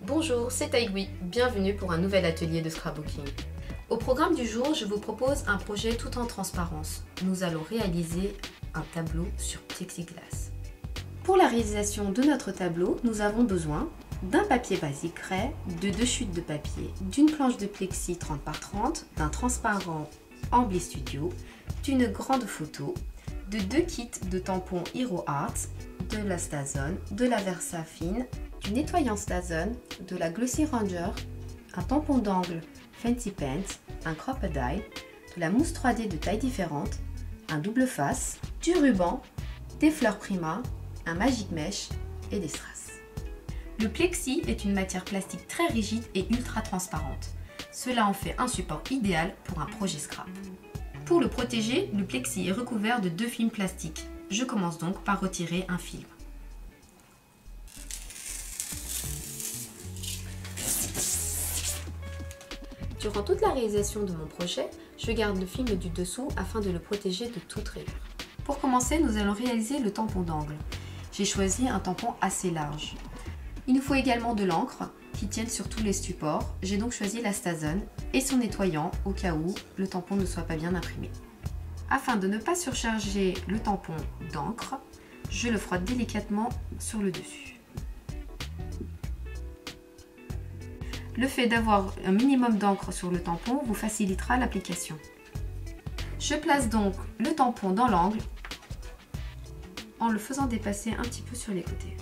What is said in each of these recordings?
Bonjour, c'est Taïgui, bienvenue pour un nouvel atelier de scrapbooking. Au programme du jour, je vous propose un projet tout en transparence. Nous allons réaliser un tableau sur plexiglas. Pour la réalisation de notre tableau, nous avons besoin d'un papier basique craie, de 2 chutes de papier, d'une planche de plexi 30 par 30, d'un transparent Ambly Studio, d'une grande photo, de 2 kits de tampons Hero Art, de la Stazone, de la Versafine, du nettoyant Stazone, de la Glossy Ranger, un tampon d'angle Fancy Pants, un Crop-A-Dye, de la mousse 3D de tailles différentes, un double face, du ruban, des fleurs Prima, un Magic Mesh et des strass. Le plexi est une matière plastique très rigide et ultra transparente. Cela en fait un support idéal pour un projet scrap. Pour le protéger, le plexi est recouvert de 2 films plastiques. Je commence donc par retirer un film. Durant toute la réalisation de mon projet, je garde le film du dessous afin de le protéger de toute rayure. Pour commencer, nous allons réaliser le tampon d'angle. J'ai choisi un tampon assez large. Il nous faut également de l'encre qui tienne sur tous les supports. J'ai donc choisi la Stazone et son nettoyant au cas où le tampon ne soit pas bien imprimé. Afin de ne pas surcharger le tampon d'encre, je le frotte délicatement sur le dessus. Le fait d'avoir un minimum d'encre sur le tampon vous facilitera l'application. Je place donc le tampon dans l'angle en le faisant dépasser un petit peu sur les côtés.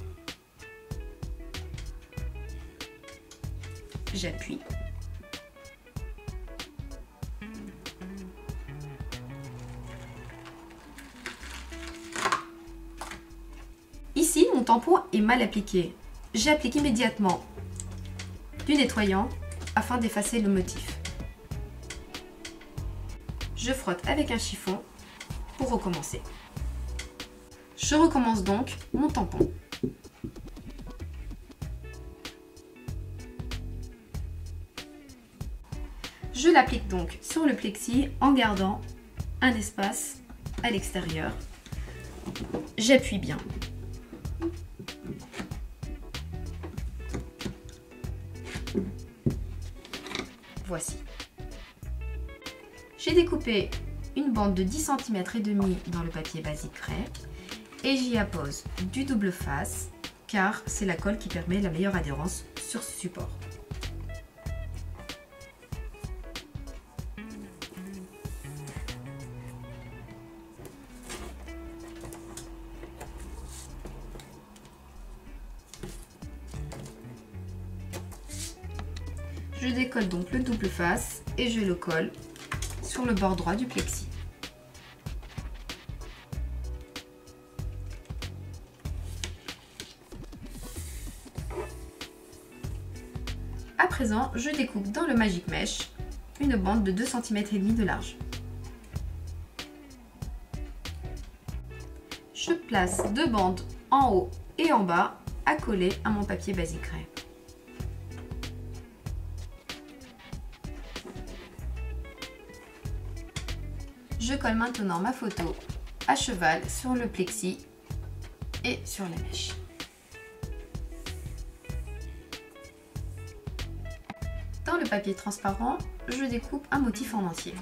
J'appuie. Ici, mon tampon est mal appliqué. J'applique immédiatement du nettoyant afin d'effacer le motif. Je frotte avec un chiffon pour recommencer. Je recommence donc mon tampon. Je l'applique donc sur le plexi en gardant un espace à l'extérieur. J'appuie bien. Voici. J'ai découpé une bande de 10 cm et demi dans le papier basique craie et j'y appose du double face car c'est la colle qui permet la meilleure adhérence sur ce support. Je décolle donc le double face et je le colle sur le bord droit du plexi. À présent, je découpe dans le Magic Mesh une bande de 2,5 cm de large. Je place 2 bandes en haut et en bas à coller à mon papier basique craie. Je colle maintenant ma photo à cheval sur le plexi et sur la mèche. Dans le papier transparent, je découpe un motif en entier.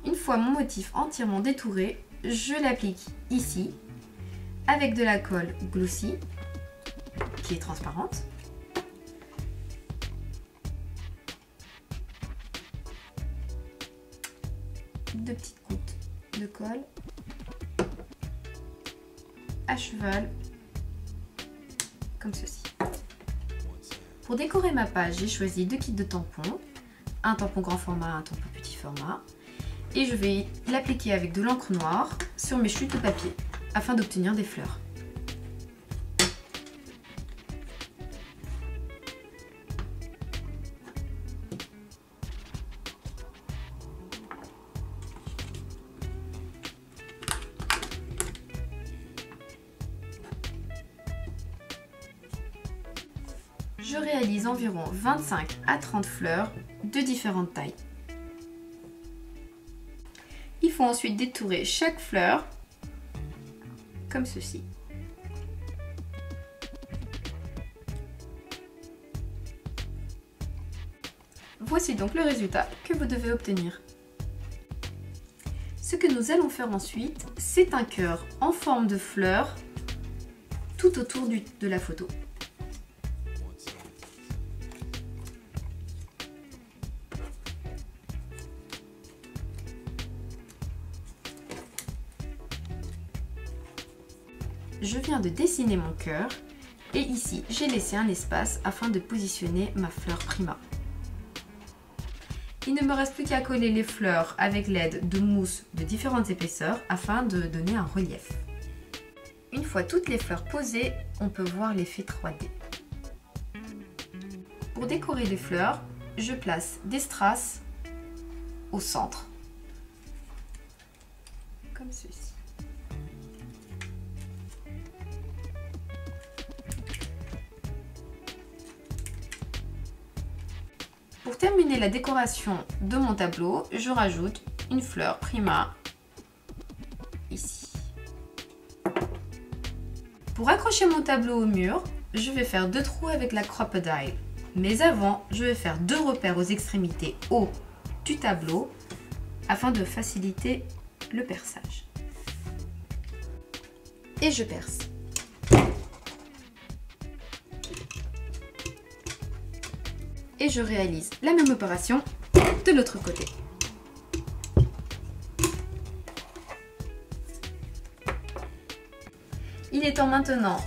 Une fois mon motif entièrement détouré, je l'applique ici avec de la colle Glossy qui est transparente. Deux petites gouttes de colle à cheval comme ceci. Pour décorer ma page, j'ai choisi 2 kits de tampons, un tampon grand format, un tampon petit format, et je vais l'appliquer avec de l'encre noire sur mes chutes de papier afin d'obtenir des fleurs. Je réalise environ 25 à 30 fleurs de différentes tailles. Il faut ensuite détourer chaque fleur comme ceci. Voici donc le résultat que vous devez obtenir. Ce que nous allons faire ensuite, c'est un cœur en forme de fleur tout autour de la photo. Je viens de dessiner mon cœur et ici j'ai laissé un espace afin de positionner ma fleur prima. Il ne me reste plus qu'à coller les fleurs avec l'aide de mousse de différentes épaisseurs afin de donner un relief. Une fois toutes les fleurs posées, on peut voir l'effet 3D. Pour décorer les fleurs, je place des strass au centre, comme ceci. Pour terminer la décoration de mon tableau, je rajoute une fleur prima ici. Pour accrocher mon tableau au mur, je vais faire 2 trous avec la Crop-A-Dile. Mais avant, je vais faire 2 repères aux extrémités haut du tableau afin de faciliter le perçage. Et je perce. Et je réalise la même opération de l'autre côté. Il est temps maintenant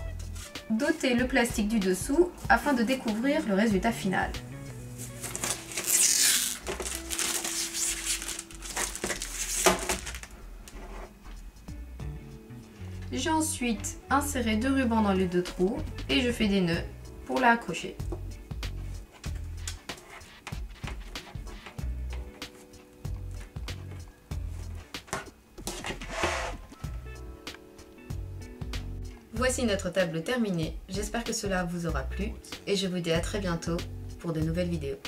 d'ôter le plastique du dessous afin de découvrir le résultat final. J'ai ensuite inséré 2 rubans dans les 2 trous et je fais des nœuds pour la accrocher. Voici notre tableau terminé, j'espère que cela vous aura plu et je vous dis à très bientôt pour de nouvelles vidéos.